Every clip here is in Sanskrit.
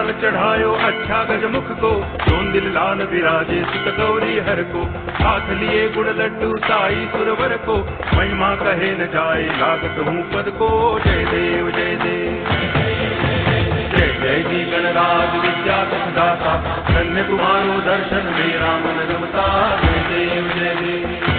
लाल चढ़ायो अच्छा गजमुख को, सोन दिल लाल विराजे सुत गौरी हर को, हाथ लिए गुड़ लड्डू साई सुरवर को, महिमा कहे न जाए लागत हूँ पद को। जय देव जय देव जय जय जी गणराज विद्या सुखदाता, धन्य तुम्हारो दर्शन मेरा मन रमता। जय देव जय देव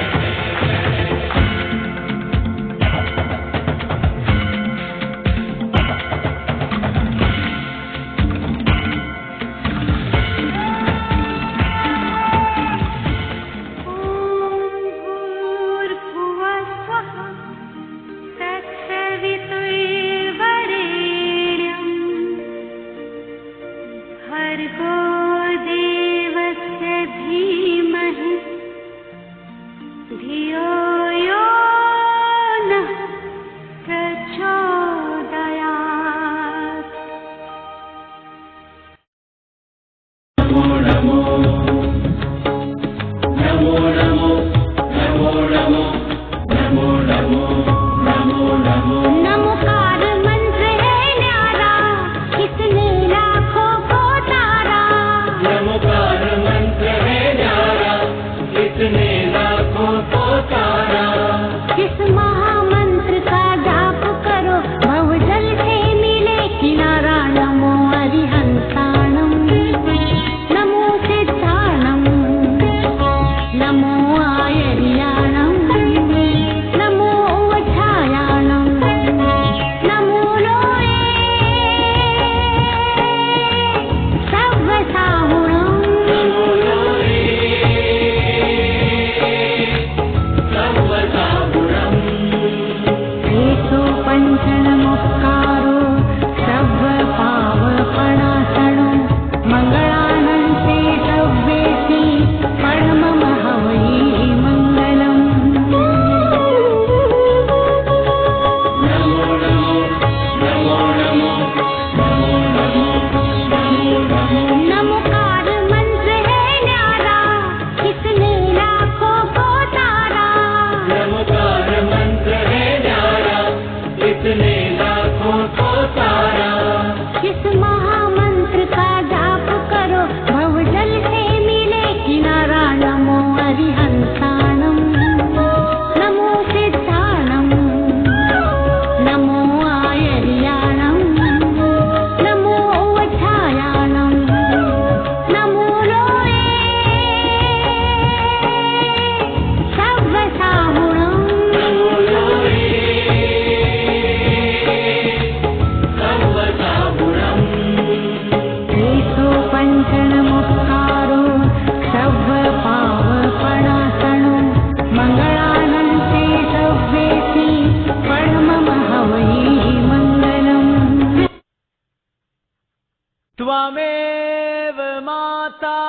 त्वमेव माता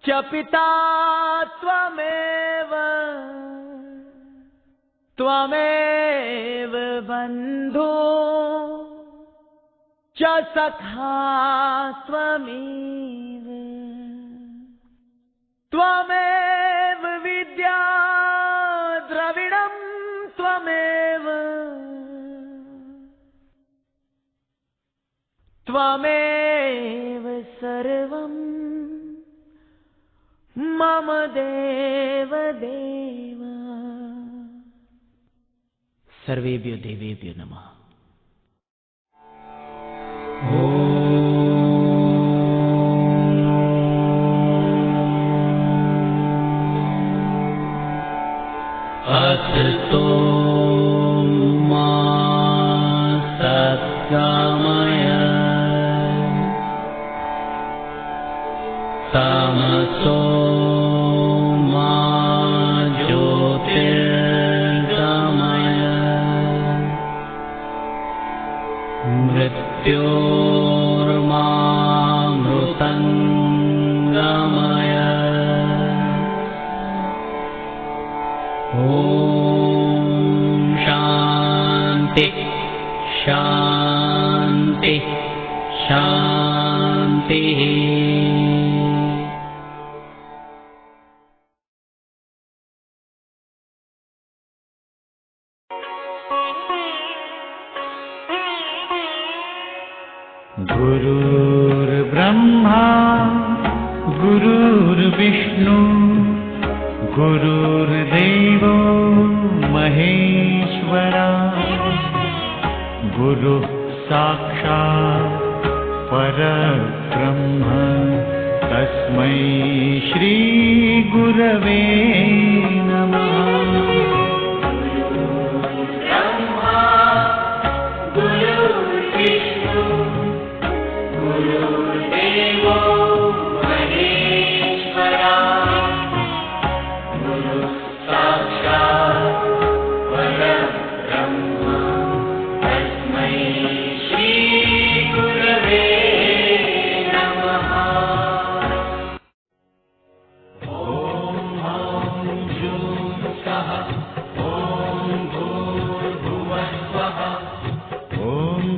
च पिता त्वमेव, त्वमेव बन्धु च सखा त्वमेव, त्वमेव विद्या द्रविणं त्वमेव, त्वमेव सर्वं मम देव देव। सर्वेभ्यो देवेभ्यो नमः। असतो मा सद्गमय तमसो मा ज्योतिर्गमय मृत्योर्मामृतङ्गमय। ॐ शान्ति शान्ति शान्तिः। गुरुर्ब्रह्मा गुरुर्विष्णु गुरुर्देवो महेश्वरा गुरुः साक्षात् परब्रह्म तस्मै श्री गुरवे नमः।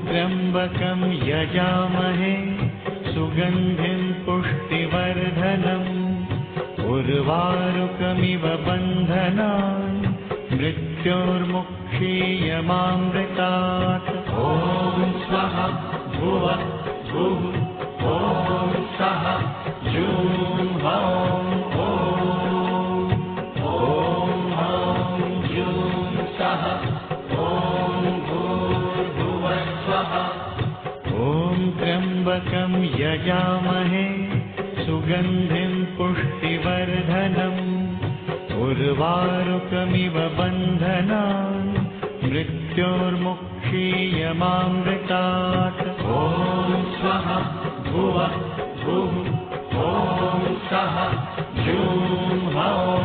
त्र्यम्बकं यजामहे सुगन्धिं पुष्टिवर्धनम् उर्वारुकमिव बन्धनान् मृत्योर्मुक्षीयमामृतात्। ॐ स्वः भुवः भुः ॐ सः जूं हौं ॐ हौं जूं सः त्र्यम्बकं यजामहे सुगन्धिं पुष्टिवर्धनम् उर्वारुकमिव बन्धनान् मृत्योर्मुक्षीयमामृतात्। ॐ स्वः भुवः भुः ॐ सः जूं हौं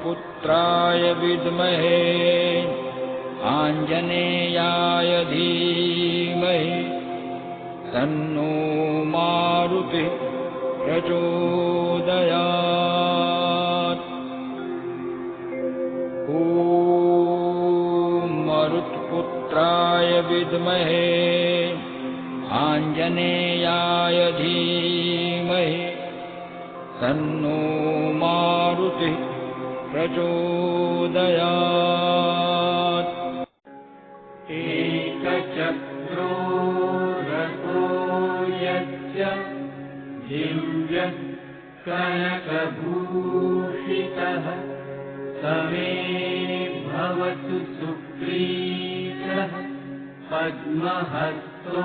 पुत्राय विद्महे आञ्जनेयाय धीमहि तन्नो मारुतिः प्रचोदयात्। ॐ मरुत्पुत्राय विद्महे आञ्जनेयाय धीमहि तन्नो मारुतिः प्रचोदयात्। एकचक्रो रथो यस्य दिव्यः कनकभूषितः समे भवतु सुप्रीतः पद्महस्तो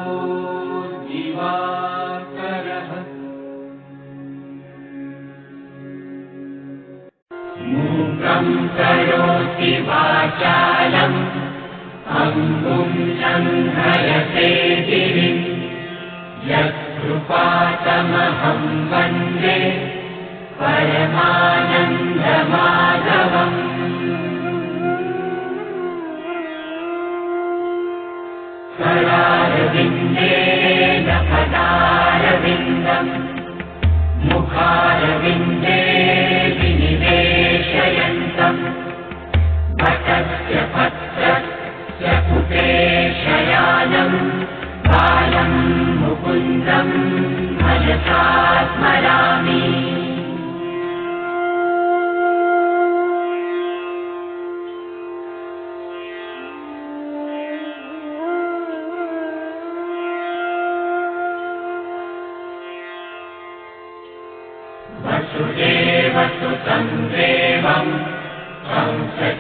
दिवाकरः। मूकं करोति वाचालं अङ्गुं लङ्घयते गिरिं यत्कृपातमहं वन्दे परमानन्दमाधवम्।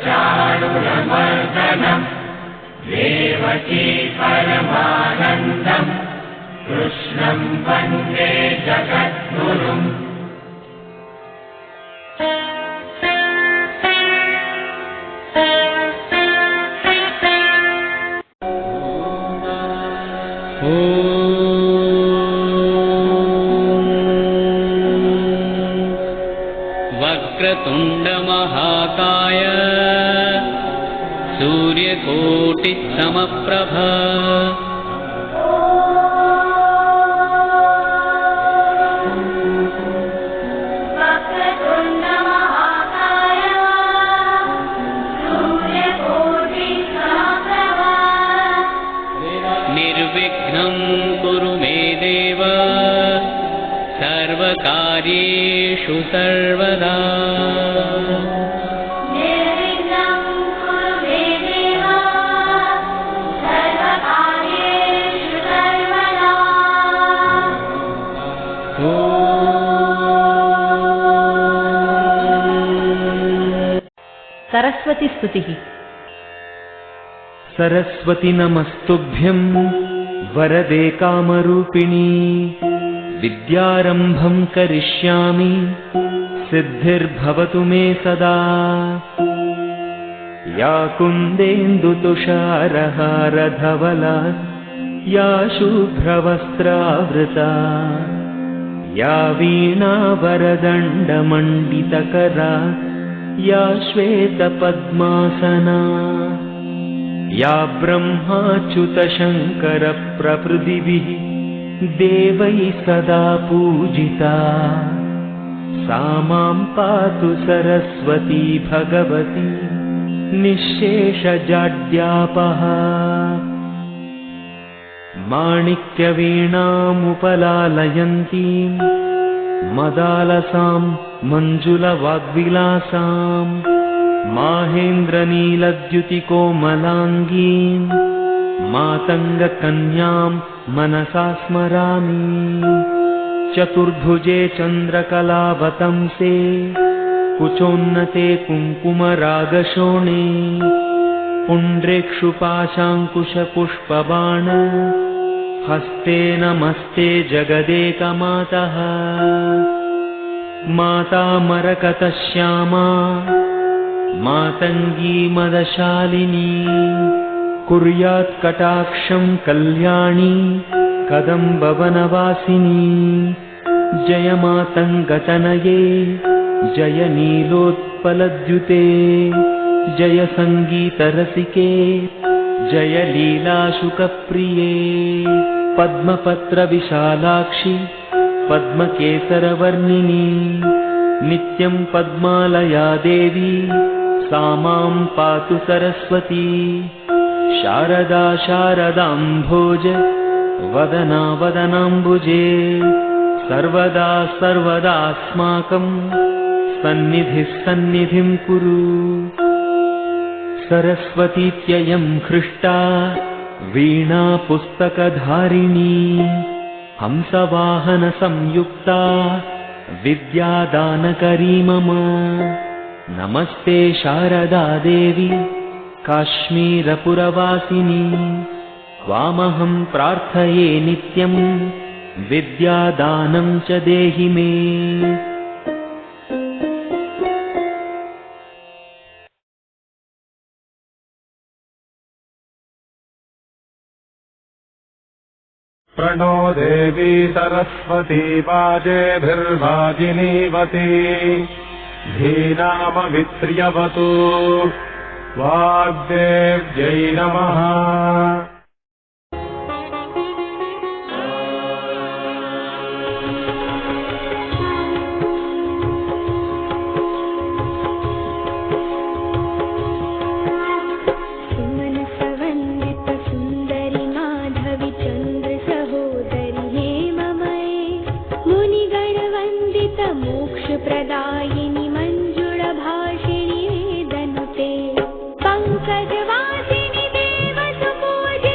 चाणूरमर्दनम् देवकी परमानन्दम् कृष्णम् वन्दे जगद्गुरुम्। वक्रतुण्डमहाकाय सूर्यकोटिसमप्रभ निर्विघ्नं कुरु मे देव सर्वकार्येषु सर्वदा। सरस्वती स्तुतिः। सरस्वती नमस्तुभ्यं वरदे कामरूपिणी विद्यारम्भं करिष्यामि सिद्धिर्भवतु मे सदा। या कुन्देन्दुतुषारहारधवला या शुभ्रवस्त्रावृता या वीणावरदण्डमण्डितकरा या श्वेतपद्मासना या ब्रह्माच्युतशङ्करप्रभृतिभिः देवैः सदा पूजिता सा मां पातु सरस्वती भगवती निःशेषजाड्यापहा। माणिक्यवीणामुपलालयन्तीं मदालसां मञ्जुलवाग्विलासां माहेन्द्रनीलद्युतिकोमलाङ्गीं मातङ्गकन्यां मनसा स्मरामि। चतुर्भुजे चन्द्रकलावतंसे कुचोन्नते कुङ्कुमरागशोणे पुण्ड्रेक्षुपाशाङ्कुशपुष्पबाण हस्ते नमस्ते जगदेकमातः। माता मरकतश्यामा मातङ्गी मदशालिनी कुर्यात् कटाक्षं कल्याणी कदम्बवनवासिनी। जय मातङ्गतनये जय नीलोत्पलद्युते जय सङ्गीतरसिके जय लीलाशुकप्रिये। पद्मपत्रविशालाक्षि पद्मकेसरवर्णिनी नित्यं पद्मालया देवी सा मां पातु सरस्वती। शारदा शारदाम्भोज वदना वदनाम्बुजे सर्वदा सर्वदास्माकं सन्निधिः सन्निधिं कुरु। सरस्वतीत्ययं हृष्टा वीणा पुस्तकधारिणी हंसवाहनसंयुक्ता विद्यादानकरी मम। नमस्ते शारदा देवी काश्मीरपुरवासिनी त्वामहं प्रार्थये नित्यं विद्यादानं च देहि मे। प्रणो देवी सरस्वती वाजेभिर्वाजिनीवती धीनामवित्र्यवतु वाग्देव्यै नमः। प्रदायिनि मञ्जुळभाषिणि वेदनुते पङ्कजवासिनि देवसुपूजित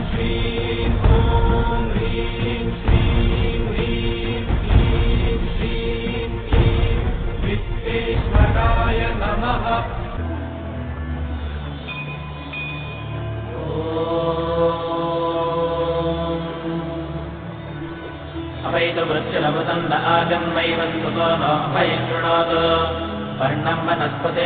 श्रीं ॐ ह्रीं श्रीं ह्रीं क्लीं श्रीं क्लीं वित्तेश्वराय नमः। अवैतवृक्षलवदन्द आगन्मैवन्ततो नो भयं शृणोतु वर्णं वनस्पते